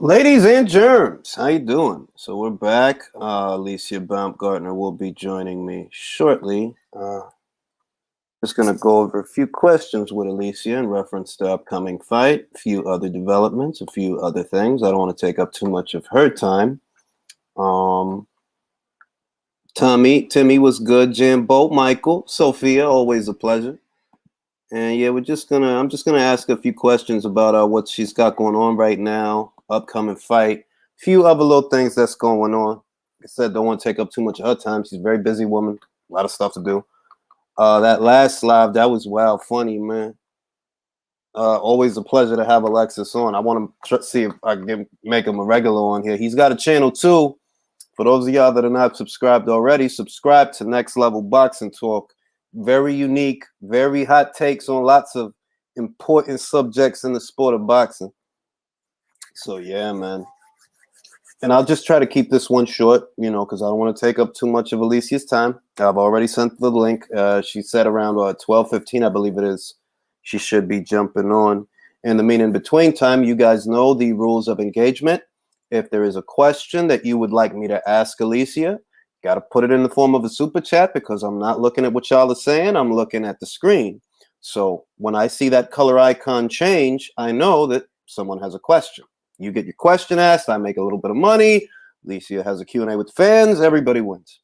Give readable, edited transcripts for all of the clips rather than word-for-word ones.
Ladies and germs, how you doing? So we're back. Alycia Baumgardner will be joining me shortly. Just gonna go over a few questions with Alycia in reference to upcoming fight, a few other developments, a few other things. I don't want to take up too much of her time. Um, Timmy was good. Jambo, Michael, Sophia, always a pleasure. And yeah, I'm just gonna ask a few questions about what she's got going on right now, upcoming fight, few other little things that's going on. Like I said, don't want to take up too much of her time. She's a very busy woman, a lot of stuff to do. That last live, that was wild, funny, man. Always a pleasure to have Alexis on. I want to see if I can make him a regular on here. He's got a channel too. For those of y'all that are not subscribed already, subscribe to Next Level Boxing Talk. Very unique, very hot takes on lots of important subjects in the sport of boxing. So yeah, man. And I'll just try to keep this one short, because I don't want to take up too much of Alicia's time. I've already sent the link. She said around 12:15, I believe it is. She should be jumping on. In the mean in between time, you guys know the rules of engagement. If there is a question that you would like me to ask Alycia, got to put it in the form of a super chat because I'm not looking at what y'all are saying. I'm looking at the screen. So when I see that color icon change, I know that someone has a question. You get your question asked. I make a little bit of money. Alycia has a Q&A with fans. Everybody wins.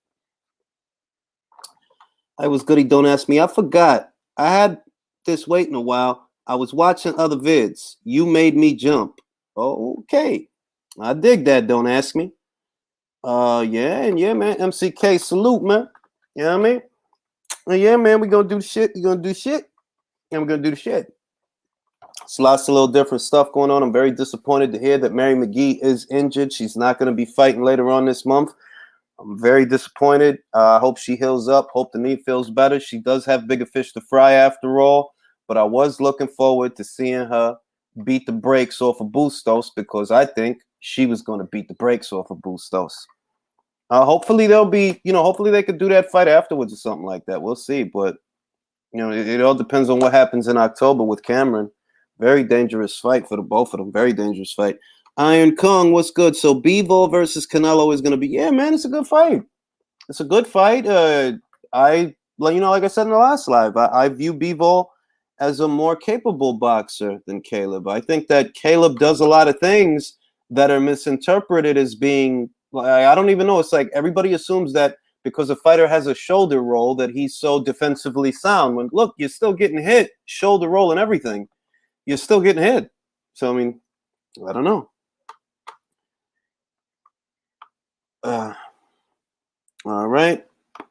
I was goody. Don't ask me. I forgot. I had this waiting a while. I was watching other vids. You made me jump. Oh, okay. I dig that. Don't ask me. Yeah, man. MCK, salute, man. You know what I mean? Yeah, man. We gonna do shit. You gonna do shit, and we're gonna do the shit. It's lots of little different stuff going on. I'm very disappointed to hear that Mary McGee is injured. She's not going to be fighting later on this month. I'm very disappointed. I hope she heals up. Hope the knee feels better. She does have bigger fish to fry after all. But I was looking forward to seeing her beat the brakes off of Bustos because I think she was going to beat the brakes off of Bustos. Hopefully they'll be, hopefully they could do that fight afterwards or something like that. We'll see. But, it all depends on what happens in October with Cameron. Very dangerous fight for the both of them. Very dangerous fight. Iron Kong, what's good? So Bivol versus Canelo is going to be, yeah, man, it's a good fight. It's a good fight. Like I said in the last live, I view Bivol as a more capable boxer than Caleb. I think that Caleb does a lot of things that are misinterpreted as being, I don't even know. It's like everybody assumes that because a fighter has a shoulder roll that he's so defensively sound. When, look, you're still getting hit, shoulder roll and everything. You're still getting hit. So, I mean, I don't know. All right.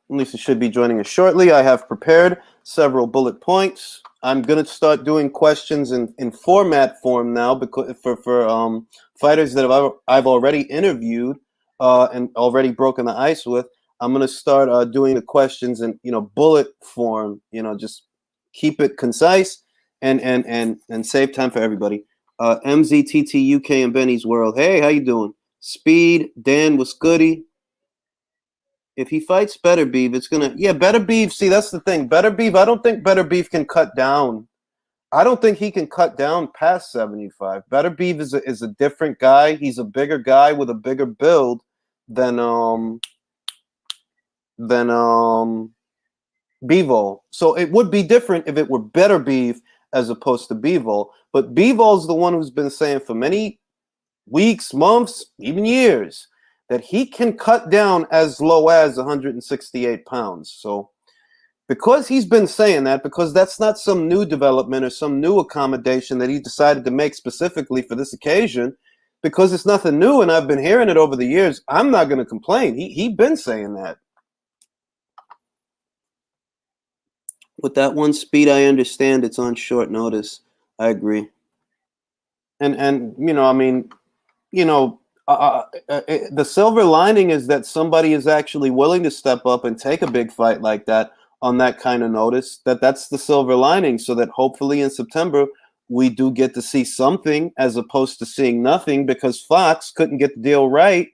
Lisa should be joining us shortly. I have prepared several bullet points. I'm going to start doing questions in format form now because for fighters that I've already interviewed and already broken the ice with. I'm going to start doing the questions in bullet form. Just keep it concise and save time for everybody. MZTT UK and Benny's World. Hey, how you doing? Speed Dan was goody. If he fights Better Beef, it's gonna Better Beef. See, that's the thing. Better Beef. I don't think Better Beef can cut down. I don't think he can cut down past 75. Better Beef is a different guy. He's a bigger guy with a bigger build than Bivol. So it would be different if it were Better Beef as opposed to Bivol. But Bivol's the one who's been saying for many weeks, months, even years that he can cut down as low as 168 pounds. So because he's been saying that, because that's not some new development or some new accommodation that he decided to make specifically for this occasion, because it's nothing new and I've been hearing it over the years, I'm not going to complain. He been saying that. With that one speed, I understand it's on short notice. I agree. And I mean, the silver lining is that somebody is actually willing to step up and take a big fight like that on that kind of notice. That's the silver lining, so that hopefully in September we do get to see something as opposed to seeing nothing because Fox couldn't get the deal right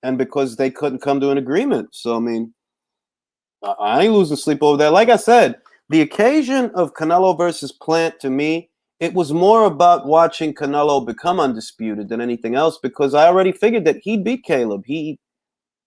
and because they couldn't come to an agreement. So, I mean, I ain't losing sleep over that. Like I said, the occasion of Canelo versus Plant to me It was more about watching Canelo become undisputed than anything else because I already figured that he'd beat Caleb.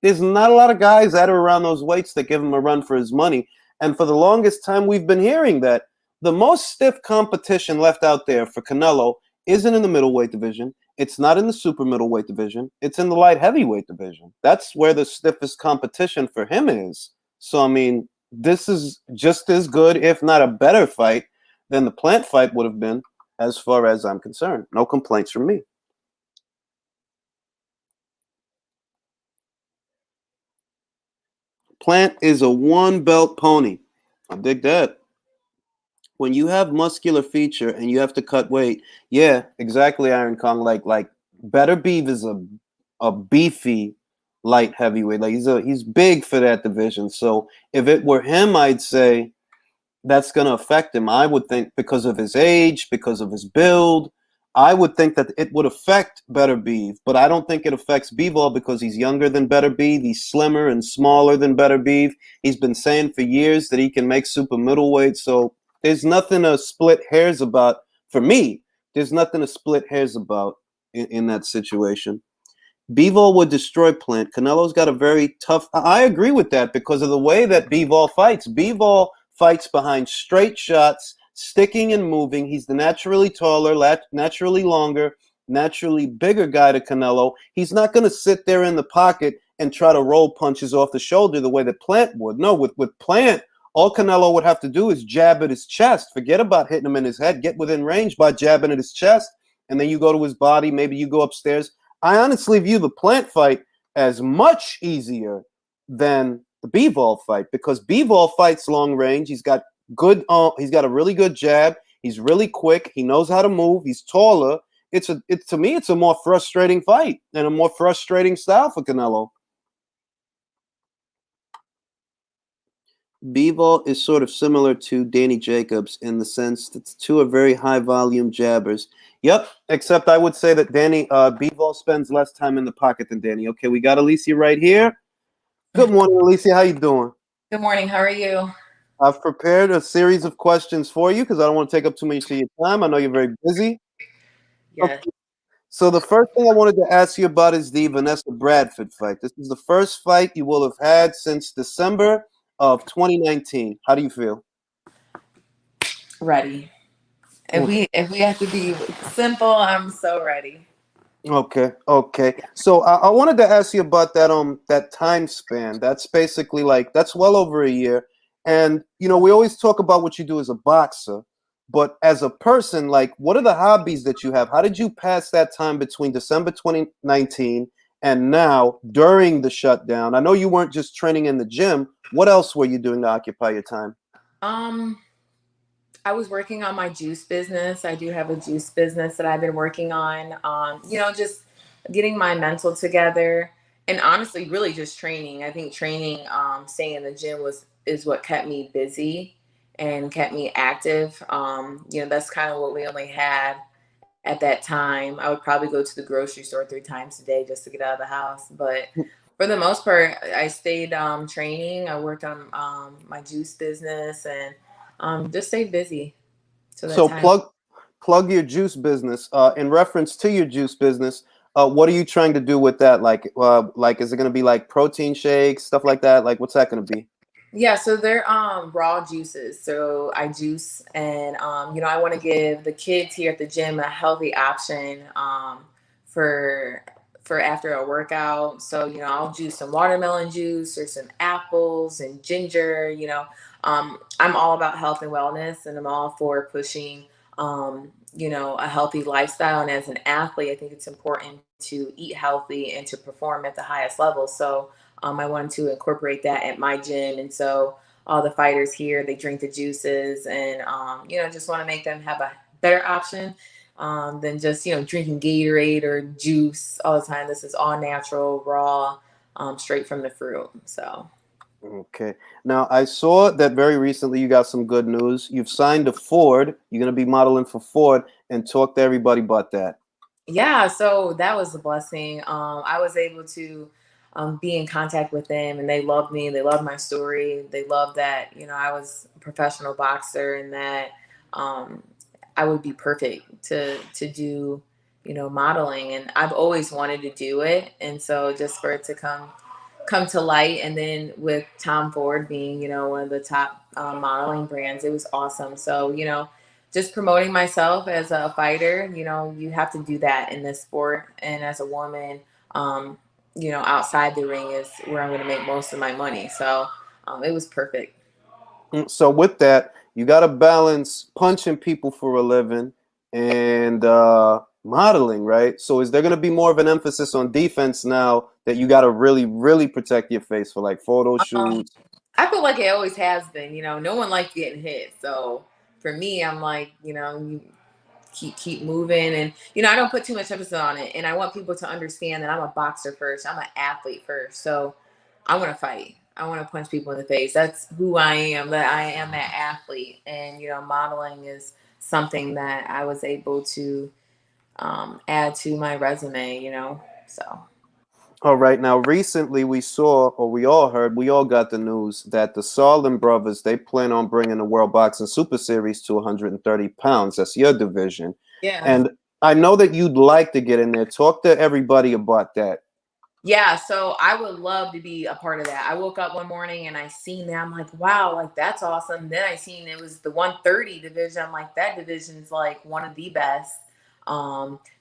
There's not a lot of guys that are around those weights that give him a run for his money. And for the longest time, we've been hearing that the most stiff competition left out there for Canelo isn't in the middleweight division. It's not in the super middleweight division. It's in the light heavyweight division. That's where the stiffest competition for him is. So, I mean, this is just as good, if not a better fight than the Plant fight would have been, as far as I'm concerned. No complaints from me. Plant is a one belt pony. I dig that. When you have muscular feature and you have to cut weight, yeah, exactly, Iron Kong. Like Better Beef is a beefy light heavyweight. Like he's big for that division. So if it were him, I'd say that's going to affect him. I would think because of his age, because of his build, I would think that it would affect Better Beef, but I don't think it affects Bivol because he's younger than Better Beef. He's slimmer and smaller than Better Beef. He's been saying for years that he can make super middleweight. So there's nothing to split hairs about. For me, there's nothing to split hairs about in that situation. Bivol would destroy Plant. Canelo's got a very tough. I agree with that because of the way that Bivol fights. Bivol fights behind straight shots, sticking and moving. He's the naturally taller, naturally longer, naturally bigger guy to Canelo. He's not going to sit there in the pocket and try to roll punches off the shoulder the way that Plant would. No, with Plant, all Canelo would have to do is jab at his chest. Forget about hitting him in his head. Get within range by jabbing at his chest, and then you go to his body. Maybe you go upstairs. I honestly view the Plant fight as much easier than the Bivol fight because Bivol fights long range. He's got he's got a really good jab. He's really quick. He knows how to move. He's taller. To me, it's a more frustrating fight and a more frustrating style for Canelo. Bivol is sort of similar to Danny Jacobs in the sense that the two are very high volume jabbers. Yep, except I would say that Bivol spends less time in the pocket than Danny. Okay, we got Alycia right here. Good morning, Alycia. How you doing? Good morning. How are you? I've prepared a series of questions for you because I don't want to take up too much of your time. I know you're very busy. Yes. Okay. So the first thing I wanted to ask you about is the Vanessa Bradford fight. This is the first fight you will have had since December of 2019. How do you feel? Ready. If we have to be simple, I'm so ready. Okay. So I wanted to ask you about that time span. That's basically that's well over a year. And we always talk about what you do as a boxer, but as a person, like what are the hobbies that you have? How did you pass that time between December 2019 and now during the shutdown? I know you weren't just training in the gym. What else were you doing to occupy your time? Um, I was working on my juice business. I do have a juice business that I've been working on. Just getting my mental together, and honestly, really just training. I think training, staying in the gym is what kept me busy and kept me active. That's kind of what we only had at that time. I would probably go to the grocery store 3 times a day just to get out of the house. But for the most part, I stayed training. I worked on my juice business and just stayed busy till that So time. plug your juice business. In reference to your juice business, what are you trying to do with that? Like is it going to be like protein shakes, stuff like that? Like, what's that going to be? Yeah, so they're raw juices. So I juice and I want to give the kids here at the gym a healthy option for after a workout. So, I'll juice some watermelon juice or some apples and ginger, I'm all about health and wellness and I'm all for pushing a healthy lifestyle. And as an athlete, I think it's important to eat healthy and to perform at the highest level. So I wanted to incorporate that at my gym. And so all the fighters here, they drink the juices and, just want to make them have a better option than just, drinking Gatorade or juice all the time. This is all natural, raw, straight from the fruit. So. Okay. Now I saw that very recently you got some good news. You've signed to Ford. You're going to be modeling for Ford, and talk to everybody about that. Yeah, so that was a blessing. I was able to be in contact with them, and they loved me. They loved my story. They loved that I was a professional boxer, and that um, I would be perfect to do, modeling, and I've always wanted to do it. And so just for it to come to light, and then with Tom Ford being, one of the top modeling brands, it was awesome. So, just promoting myself as a fighter, you have to do that in this sport. And as a woman, um, outside the ring is where I'm going to make most of my money. So it was perfect. So with that, you got to balance punching people for a living and modeling, right? So is there going to be more of an emphasis on defense now that you got to really, really protect your face for like photo Um, shoots? I feel like it always has been. No one likes getting hit. So for me, I'm like, you keep moving, and I don't put too much emphasis on it. And I want people to understand that I'm a boxer first. I'm an athlete first. So I want to fight. I want to punch people in the face. That's who I am. That I am that athlete. And modeling is something that I was able to add to my resume. So. All right. Now, recently we saw, or we all heard, we all got the news that the Sarlin brothers, they plan on bringing the World Boxing Super Series to 130 pounds. That's your division. Yeah. And I know that you'd like to get in there. Talk to everybody about that. Yeah, so I would love to be a part of that. I woke up one morning and I seen that. I'm like, wow, like that's awesome. Then I seen it was the 130 division. I'm like, that division's like one of the best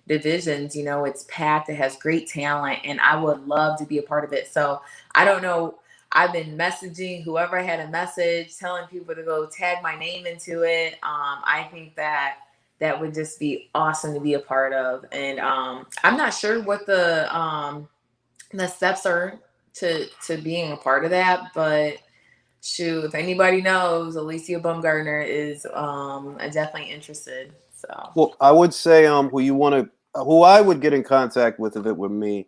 divisions. It's packed, it has great talent, and I would love to be a part of it. So I don't know. I've been messaging whoever had a message, telling people to go tag my name into it. I think that would just be awesome to be a part of. And I'm not sure what the steps are to being a part of that, but shoot, if anybody knows, Alycia Baumgardner is definitely interested. So Well, I would say who I would get in contact with if it were me.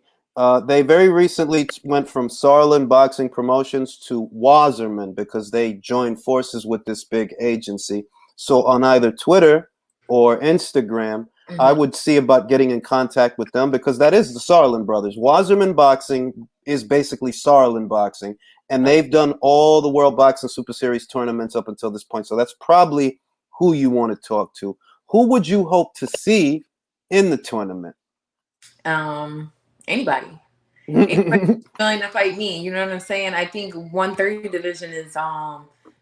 They very recently went from Sarlin Boxing Promotions to Wasserman because they joined forces with this big agency. So on either Twitter or Instagram, I mhm. would see about getting in contact with them because that is the Sarlin brothers. Wasserman Boxing is basically Sarlin Boxing, and they've done all the World Boxing Super Series tournaments up until this point. So that's probably who you want to talk to. Who would you hope to see in the tournament? um anybody. Anybody willing to fight me, you know what I'm saying? I think 130 division is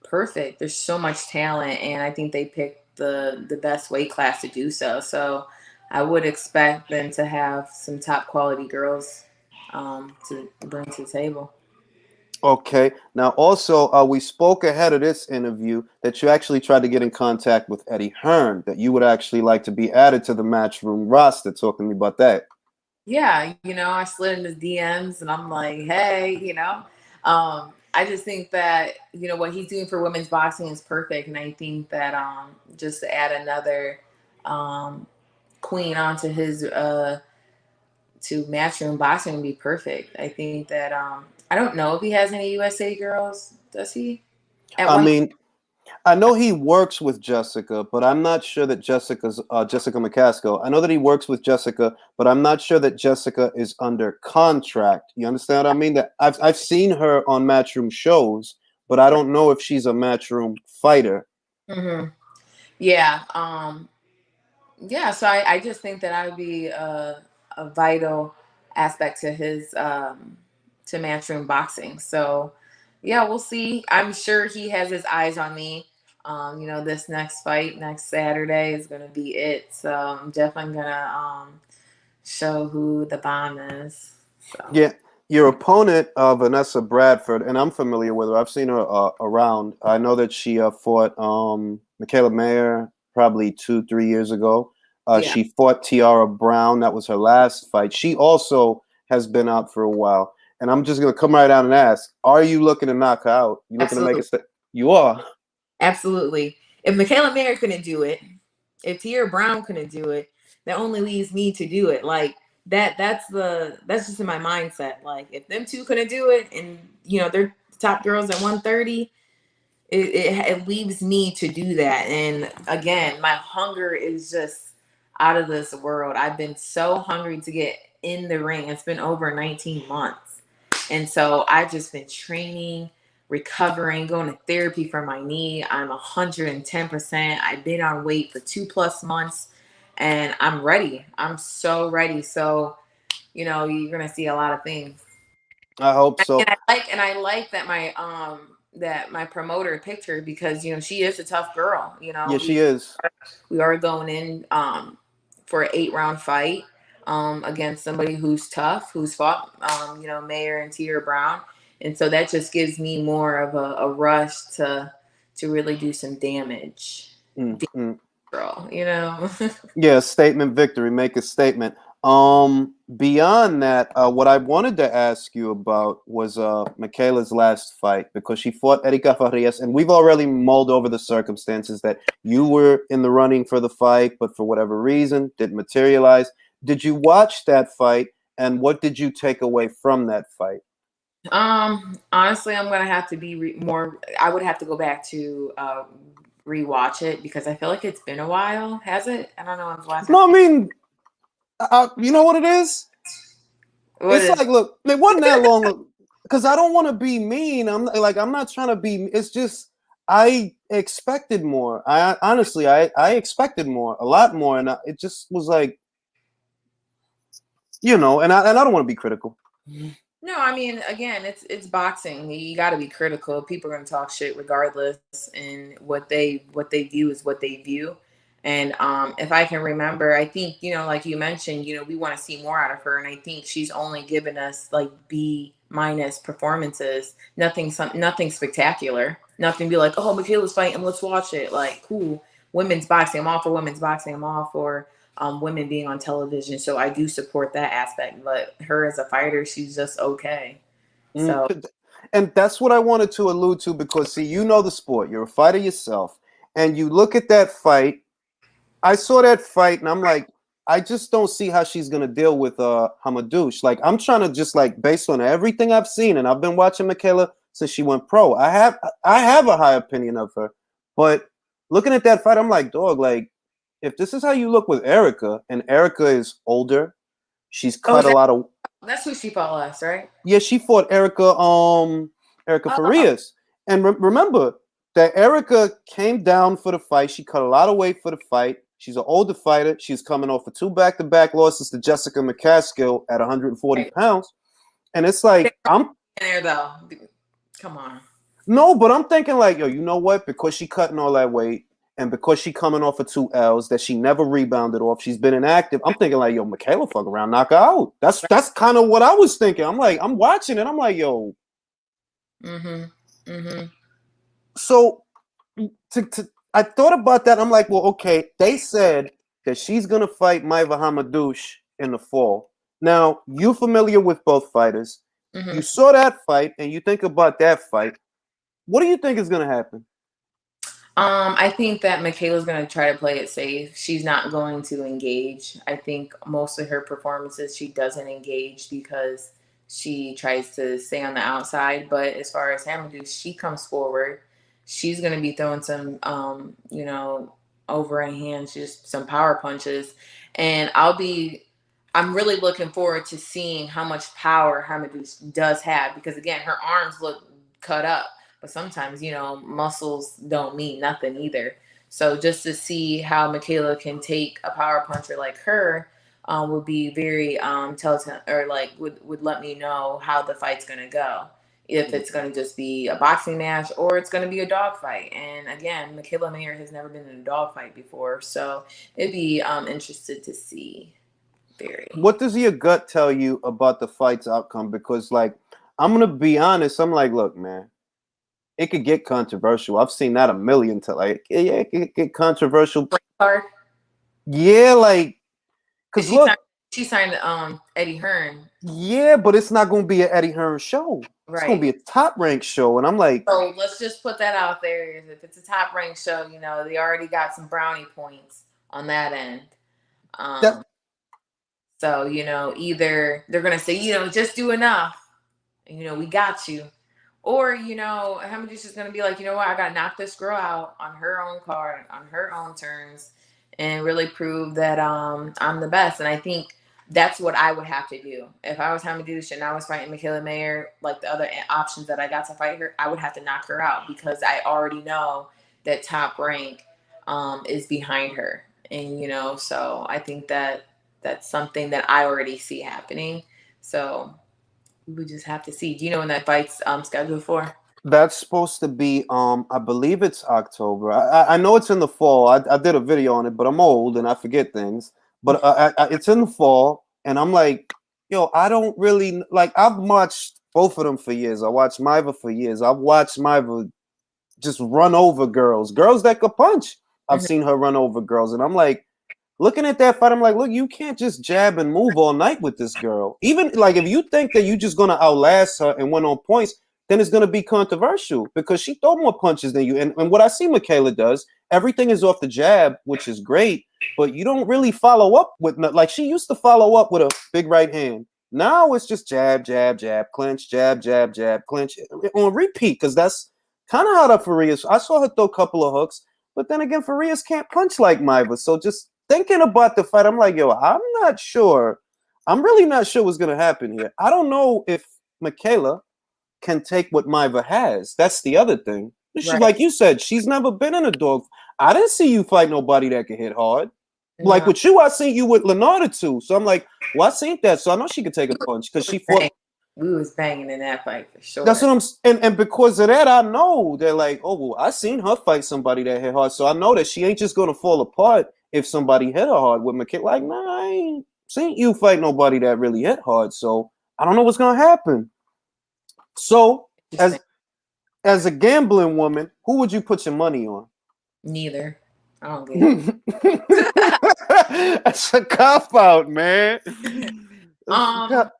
perfect. There's so much talent, and I think they picked the best weight class to do so. So I would expect them to have some top quality girls to bring to the table. Okay. Now, also, we spoke ahead of this interview that you actually tried to get in contact with Eddie Hearn, that you would actually like to be added to the Matchroom roster. Talk to me about that. Yeah, I slid in his DMs and I'm like, hey, I just think that, what he's doing for women's boxing is perfect. And I think that just to add another um, queen onto his to matchroom boxing would be perfect. I think that I don't know if he has any USA girls. Does he? At I one mean, I know he works with Jessica, but I'm not sure that Jessica's Jessica McCaskill. I know that he works with Jessica, but I'm not sure that Jessica is under contract. You understand what I mean? That I've seen her on Matchroom shows, but I don't know if she's a Matchroom fighter. hmm Yeah. Yeah, so I just think that I would be a vital aspect to his to matchroom boxing. So yeah, we'll see. I'm sure he has his eyes on me. This next fight next Saturday is gonna be it. So I'm definitely gonna show who the bomb is. So Yeah, your opponent, Vanessa Bradford, and I'm familiar with her. I've seen her around. I know that she fought Michaela Mayer probably 2, 3 years ago. yeah, She fought Tiara Brown. That was her last fight. She also has been out for a while. And I'm just gonna come right out and ask: are you looking to knock her out? You looking to make a absolutely, step? You are. absolutely. If Michaela Mayer couldn't do it, if Tierra Brown couldn't do it, that only leaves me to do it. Like that's just in my mindset. Like if them two couldn't do it, and they're top girls at 130, it leaves me to do that. And again, my hunger is just out of this world. I've been so hungry to get in the ring. It's been over 19 months. And so I've just been training recovering, going to therapy for my knee. I'm 110%. I've been on weight for 2+ months and I'm ready. I'm so ready. So, you're gonna see a lot of things. I hope And so. I like that my promoter picked her because she is a tough girl. Yeah, she is. We are going in for an 8-round fight against somebody who's tough, who's fought Mayer and Tier Brown, and so that just gives me more of a rush to really do some damage. Mm. Girl. Yeah, statement victory. Make a statement. Beyond that, what I wanted to ask you about was Michaela's last fight, because she fought Erika Farias, and we've already mulled over the circumstances that you were in the running for the fight, but for whatever reason didn't materialize. Did you watch that fight, and what did you take away from that fight? Honestly, I'm gonna have to be more. I would have to go back to rewatch it because I feel like it's been a while. Has it? I don't know when's the last time. No, I mean, you know what it is? What It's is? like, look, it wasn't that long, because I don't want to be mean. I'm not trying to be. It's just I expected more. I honestly, I expected more, a lot more, and it just was like, and I don't want to be critical. No, I mean, again, it's boxing. You got to be critical. People are gonna talk shit regardless, and what they view is what they view. And if I can remember, I think like you mentioned, we want to see more out of her, and I think she's only given us like B- performances. Nothing spectacular. Nothing be like, oh, Michaela's fighting, let's watch it. Like, cool, women's boxing. I'm all for women's boxing. I'm all for women being on television. So I do support that aspect. But her as a fighter, she's just okay. So And that's what I wanted to allude to, because see, you know the sport. You're a fighter yourself, and you look at that fight. I saw that fight, and I'm like, I just don't see how she's gonna deal with Hamadouche. Like, I'm trying to just, like, based on everything I've seen, and I've been watching Michaela since she went pro. I have a high opinion of her, but looking at that fight, I'm like, dog, like, if this is how you look with Erica, and Erica is older, she's oh, cut a lot of. that's who she fought last, right? Yeah, she fought Erica Oh, Farias, and remember that Erica came down for the fight. She cut a lot of weight for the fight. She's an older fighter. She's coming off of 2 back-to-back losses to Jessica McCaskill at 140 right. pounds, and it's like, I'm In there though. Come on. no, but I'm thinking like, yo, you know what? Because she cutting all that weight, and because she coming off of 2 L's that she never rebounded off, she's been inactive. I'm thinking like, yo, Michaela fuck around, knock her out. That's kind of what I was thinking. I'm like, I'm watching it. I'm like, yo. Mhm. Mhm. So I thought about that. I'm like, well, okay. They said that she's gonna fight Maiva Hamadouche in the fall. Now, you familiar with both fighters. You Mhm. saw that fight, and you think about that fight. What do you think is gonna happen? I think that Michaela's going to try to play it safe. She's not going to engage. I think most of her performances, she doesn't engage because she tries to stay on the outside. But as far as Hamadou, she comes forward. She's going to be throwing some, overhand, just some power punches. And I'm really looking forward to seeing how much power Hamadou does have because, again, her arms look cut up, but sometimes muscles don't mean nothing either. So just to see how Michaela can take a power puncher like her would be very telltale, or like would let me know how the fight's gonna go. If it's gonna just be a boxing match or it's gonna be a dog fight. And again, Michaela Mayer has never been in a dog fight before, so it'd be interested to see. Very. What does your gut tell you about the fight's outcome? Because, like, I'm gonna be honest. I'm like, look, man, it could get controversial. I've seen that a million times. Like, yeah, it could get controversial. Hard. Yeah, like, cause She signed. look, She signed Eddie Hearn. yeah, but it's not gonna be an Eddie Hearn show. It's gonna Right. be a top ranked show, and I'm like, So let's just put that out there. If it's a top ranked show, they already got some brownie points on that end. that. So, either they're gonna say, just do enough, we got you. Or, Hemadish is gonna be like, you know what, I gotta knock this girl out on her own card, on her own terms, and really prove that I'm the best. And I think that's what I would have to do. If I was Hamadouche and I was fighting Michaela Mayer, like the other options that I got to fight her, I would have to knock her out because I already know that Top Rank is behind her. And, so I think that that's something that I already see happening. So we would just have to see. Do you know when that fight's scheduled for? That's supposed to be I believe it's October. I know it's in the fall. I did a video on it, but I'm old and I forget things. But it's in the fall, and I'm like, yo, I don't really like. I've watched both of them for years. I watched Maiva for years. I've watched Maiva just run over girls that could punch. I've Mhm. seen her run over girls, and I'm like, looking at that fight, I'm like, look, you can't just jab and move all night with this girl. Even like if you think that you're just gonna outlast her and win on points, then it's gonna be controversial because she throw more punches than you. And what I see Michaela does, everything is off the jab, which is great, but you don't really follow up with like she used to follow up with a big right hand. Now it's just jab, jab, jab, clinch, jab, jab, jab, clinch on repeat because that's kind of how the Farias. I saw her throw a couple of hooks, but then again, Farias can't punch like Maiva. So just thinking about the fight, I'm like, yo, I'm not sure. I'm really not sure what's gonna happen here. I don't know if Michaela can take what Maiva has. That's the other thing. She's Right. like you said, she's never been in a dog. I didn't see you fight nobody that can hit hard. Like No. with you, I seen you with Lenarda too. So I'm like, well, I seen that. So I know she could take a punch because she fought. We was banging in that fight for That's sure. what and because of that, I know they're like, oh well, I seen her fight somebody that hit hard, so I know that she ain't just gonna fall apart if somebody hit her hard with McKay. Like, nah, I ain't seen you fight nobody that really hit hard, so I don't know what's gonna happen. So, Interesting. as a gambling woman, who would you put your money on? Neither. I don't gamble. That's a cop out, man. That's a um, cop.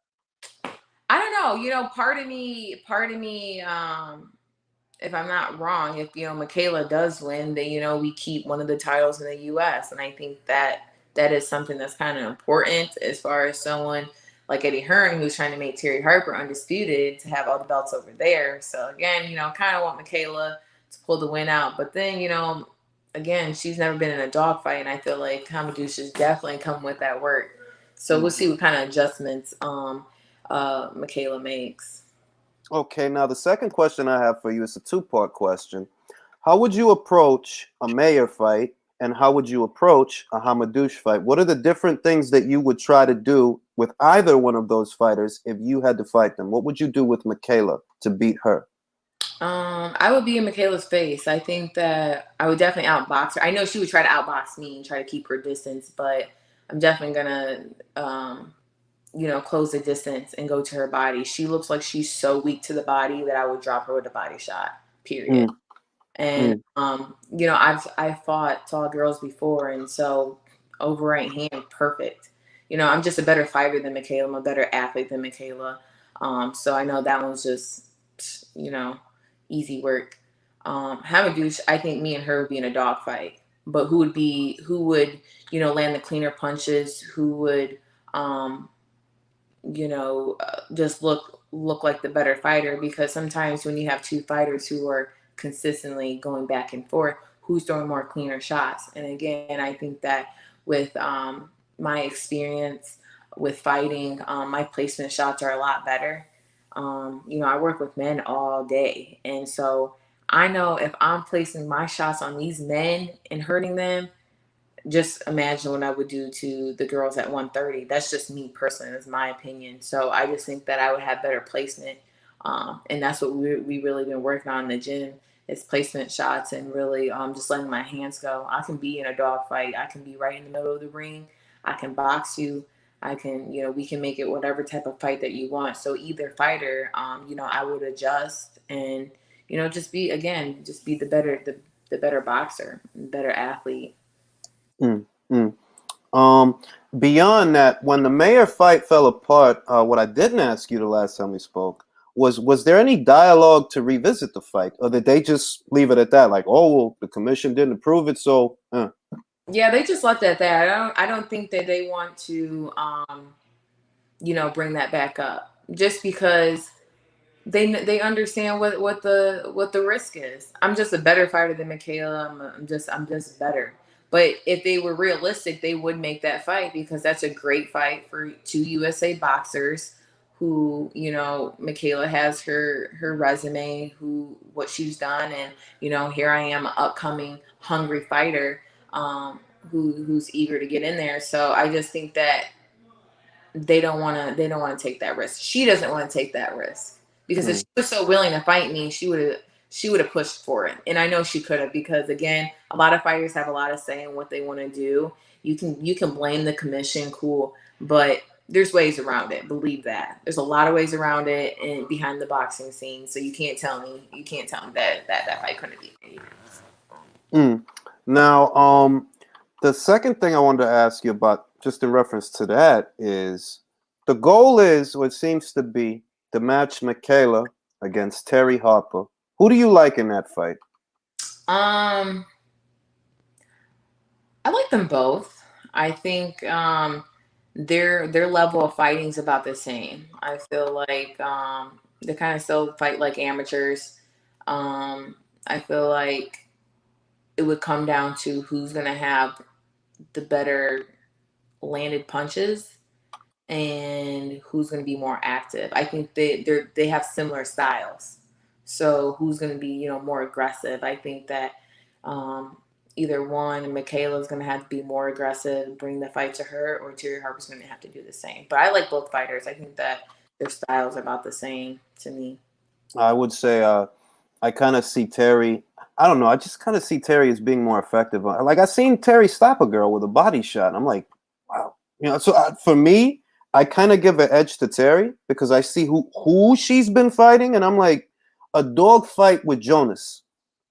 I don't know. Part of me, if I'm not wrong, if Michaela does win, then we keep one of the titles in the U.S. And I think that that is something that's kind of important as far as someone like Eddie Hearn, who's trying to make Terry Harper undisputed to have all the belts over there. So again, kind of want Michaela to pull the win out, but then again, she's never been in a dogfight, and I feel like Hamadouche is definitely come with that work. So we'll see what kind of adjustments Michaela makes. Okay, now the second question I have for you is a two-part question. How would you approach a Mayer fight, and how would you approach a Hamadouche fight? What are the different things that you would try to do with either one of those fighters if you had to fight them? What would you do with Michaela to beat her? I would be in Michaela's face. I think that I would definitely outbox her. I know she would try to outbox me and try to keep her distance, but I'm definitely gonna, close the distance and go to her body. She looks like she's so weak to the body that I would drop her with a body shot. Period. Mm, And mm, I've fought tall girls before, and so over right hand, perfect. I'm just a better fighter than Michaela. I'm a better athlete than Michaela. So I know that one's just easy work. Hamadouche, I think me and her would be in a dogfight. But who would land the cleaner punches? Who would just look like the better fighter? Because sometimes when you have two fighters who are consistently going back and forth, who's throwing more cleaner shots? And again, I think that with my experience with fighting, my placement shots are a lot better. I work with men all day, and so I know if I'm placing my shots on these men and hurting them, just imagine what I would do to the girls at 130. That's just me personally. That's my opinion. So I just think that I would have better placement. And that's what we really been working on in the gym is placement shots and really just letting my hands go. I can be in a dog fight. I can be right in the middle of the ring. I can box you. I can, we can make it whatever type of fight that you want. So either fighter, I would adjust and, just be the better boxer, better athlete. mm, mm. Um, Beyond that, when the Mayer fight fell apart, what I didn't ask you the last time we spoke was there any dialogue to revisit the fight, or did they just leave it at that? Like, oh, well, the commission didn't approve it, so. Yeah, they just left it at that. I don't think that they want to bring that back up just because they understand what the risk is. I'm just a better fighter than Michaela. I'm just better. But if they were realistic, they would make that fight because that's a great fight for two USA boxers who, Michaela has her resume, who what she's done, and here I am, an upcoming hungry fighter, who's eager to get in there. So I just think that they don't want to take that risk. She doesn't want to take that risk because if she was so willing to fight me, she would have pushed for it. And I know she could have, because again, a lot of fighters have a lot of say in what they want to do. You can blame the commission, cool, but there's ways around it. Believe that. There's a lot of ways around it and behind the boxing scene. So you can't tell me that fight couldn't be made. Now, the second thing I wanted to ask you about, just in reference to that, is the goal is, what seems to be, the match Michaela against Terry Harper. Who do you like in that fight? I like them both. I think their level of fighting is about the same. I feel like they kind of still fight like amateurs. I feel like it would come down to who's gonna have the better landed punches and who's going to be more active. I think they have similar styles. So who's going to be more aggressive? I think that either one, Michaela's going to have to be more aggressive, bring the fight to her, or Terry Harper's going to have to do the same. But I like both fighters. I think that their styles are about the same to me. I would say I kind of see Terry. I don't know. I just kind of see Terry as being more effective. Like, I seen Terry stop a girl with a body shot, and I'm like, wow. So for me, I kind of give an edge to Terry because I see who she's been fighting, and I'm like, a dog fight with Jonas,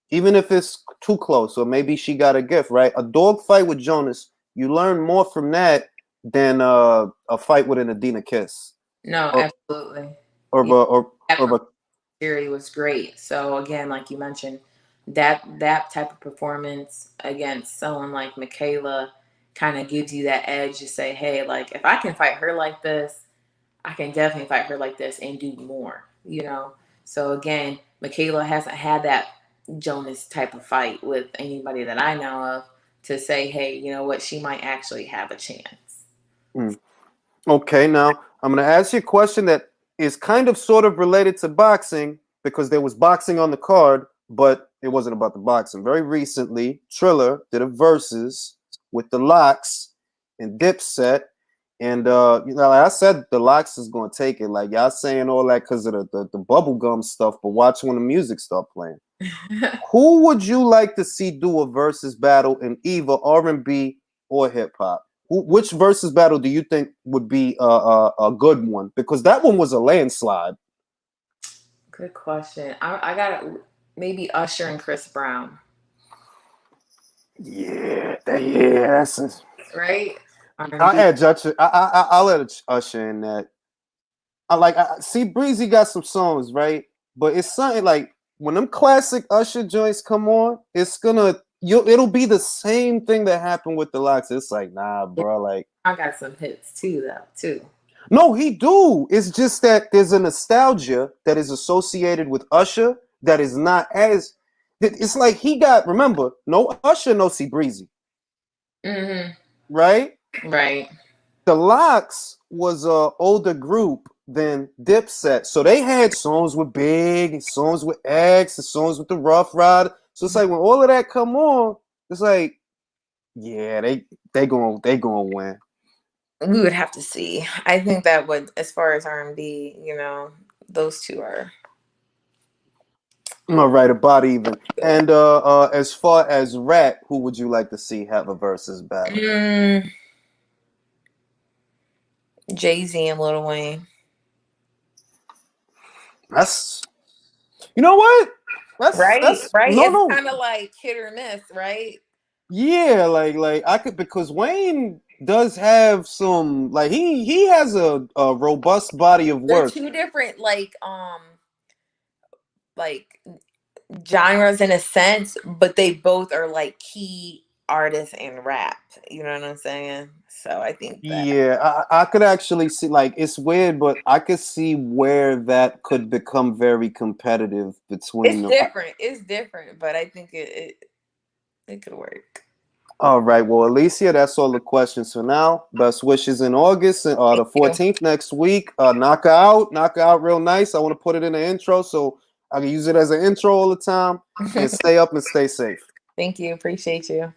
even if it's too close, or maybe she got a gift, right? A dog fight with Jonas, you learn more from that than a fight with an Adina Kiss. No, Or, absolutely. or, Yeah, or Theory was great. So again, like you mentioned, that type of performance against someone like Michaela kind of gives you that edge to say, hey, like if I can fight her like this, I can definitely fight her like this and do more. So again, Michaela hasn't had that Jonas type of fight with anybody that I know of to say, hey, you know what, she might actually have a chance. Okay, now I'm going to ask you a question that is kind of sort of related to boxing, because there was boxing on the card, but it wasn't about the boxing. Very recently, Triller did a versus with the Locks and Dipset. And, like I said, the Locks is going to take it. Like, y'all saying all that because of the bubblegum stuff, but watch when the music start playing. Who would you like to see do a versus battle in either R&B or hip hop? Which versus battle do you think would be a good one? Because that one was a landslide. Good question. I got maybe Usher and Chris Brown. Yeah, that's right. I'll add Usher. I'll add Usher in that. See, Breezy got some songs, right? But it's something like when them classic Usher joints come on, it'll be the same thing that happened with the Locks. It's like, nah, bro. Like, I got some hits too. No, he do. It's just that there's a nostalgia that is associated with Usher that is not as. It's like he got. Remember, no Usher, no C Breezy. Mm-hmm. Right. Right. The Locks was a older group than Dipset, so they had songs with Big, and songs with X, and songs with the Rough Rider. So it's like when all of that come on, it's like, yeah, they gonna win. We would have to see. I think that would, as far as R&B, those two are. All right, about even. And as far as rap, who would you like to see have a versus battle? Jay-Z and Lil Wayne. That's, you know what? Right. That's It's kind of like hit or miss, right? Yeah, like I could, because Wayne does have some, like he has a robust body of They're work. two different like genres in a sense, but they both are like key artists in rap. You know what I'm saying? So I think that. Yeah, I could actually see, like, it's weird, but I could see where that could become very competitive between It's them. different. It's different, but I think it could work. All right. Well, Alycia, that's all the questions for now. Best wishes in August, the Thank you. 14th next week. Knock her out real nice. I want to put it in the intro so I can use it as an intro all the time. And stay up and stay safe. Thank you. Appreciate you.